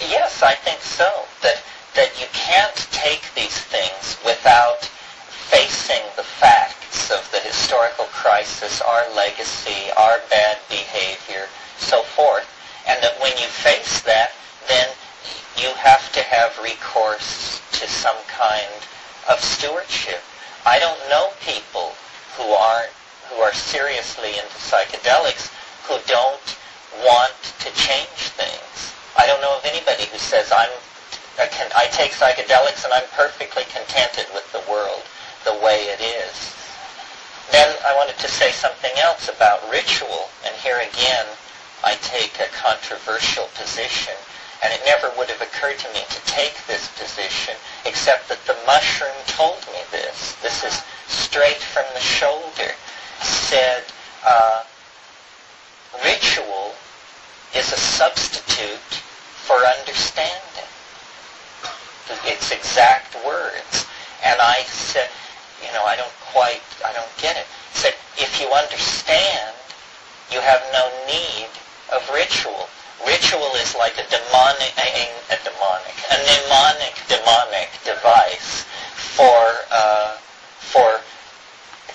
Yes, I think so. That you can't take these things without facing the facts of the historical crisis, our legacy, our bad behavior, so forth. And that when you face that, then you have to have recourse to some kind of stewardship. I don't know people who are seriously into psychedelics who don't want to change things. I don't know of anybody who says, I take psychedelics and I'm perfectly contented with the world the way it is. Then I wanted to say something else about ritual, and here again I take a controversial position, and it never would have occurred to me to take this position except that the mushroom told me this. This is straight from the shoulder. Said, ritual is a substitute for understanding. Its exact words. And I said, I don't get it. Said, if you understand, you have no need of ritual. Ritual is like a mnemonic device for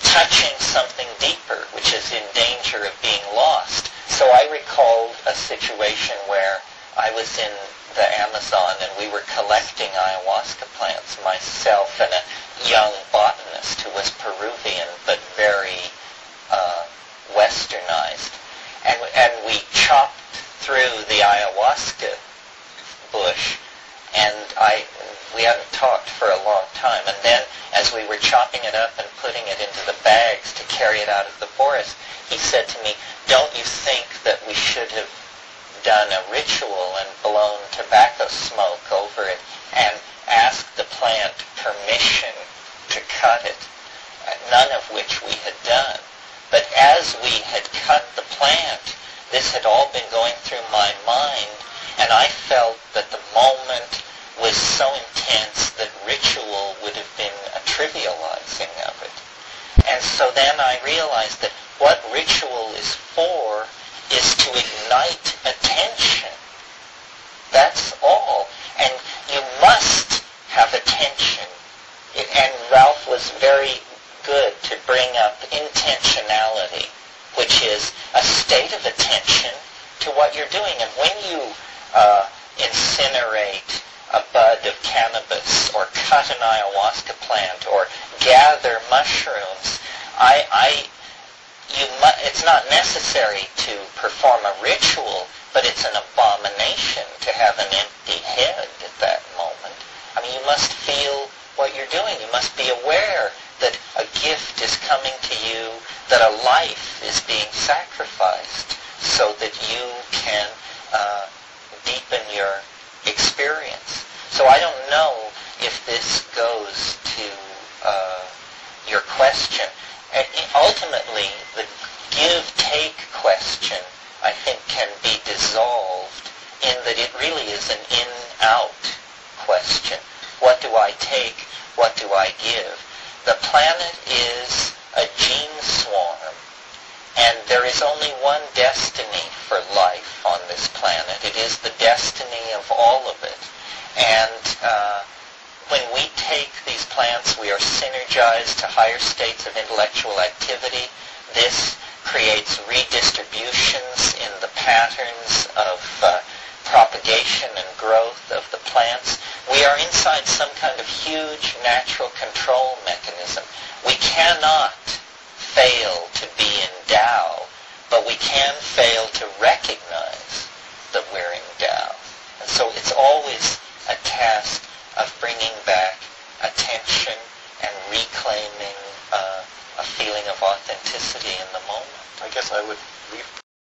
touching something deeper, which is in danger of being lost. So I recalled a situation where I was in the Amazon and we were collecting ayahuasca plants, myself and a young botanist who was Peruvian but very westernized. And we chopped through the ayahuasca bush, and we hadn't talked for a long time. And then as we were chopping it up and putting it into the bags to carry it out of the forest, he said to me, don't you think that we should have done a ritual and blown tobacco smoke over it and asked the plant permission to cut it, none of which we had done. But as we had cut the plant, this had all been going through my mind, and I felt that the moment was so intense that ritual would have been a trivializing of it. And so then I realized that what ritual is for is to ignite attention. That's all. And you must have attention. And Ralph was very good to bring up intentionality, which is a state of attention to what you're doing. And when you incinerate a bud of cannabis or cut an ayahuasca plant or gather mushrooms, it's not necessary to perform a ritual, but it's an abomination to have an empty head at that moment. I mean, you must feel what you're doing. You must be aware that a gift is coming to you, that a life is being sacrificed so that you can deepen your experience. So I don't know if this goes to your question. Ultimately, the give-take question, I think, can be dissolved in that it really is an in-out question. What do I take? What do I give? The planet is a gene swarm, and there is only one destiny for life on this planet. It is the destiny of all of it. And when we take these plants, we are synergized to higher states of intellectual activity. This creates redistributions in the patterns of propagation and growth of the plants. We are inside some kind of huge natural control mechanism. We cannot fail to be in Tao, but we can fail to recognize that we're in Tao. And so it's always a task of bringing back attention and reclaiming a feeling of authenticity in the moment. I guess I would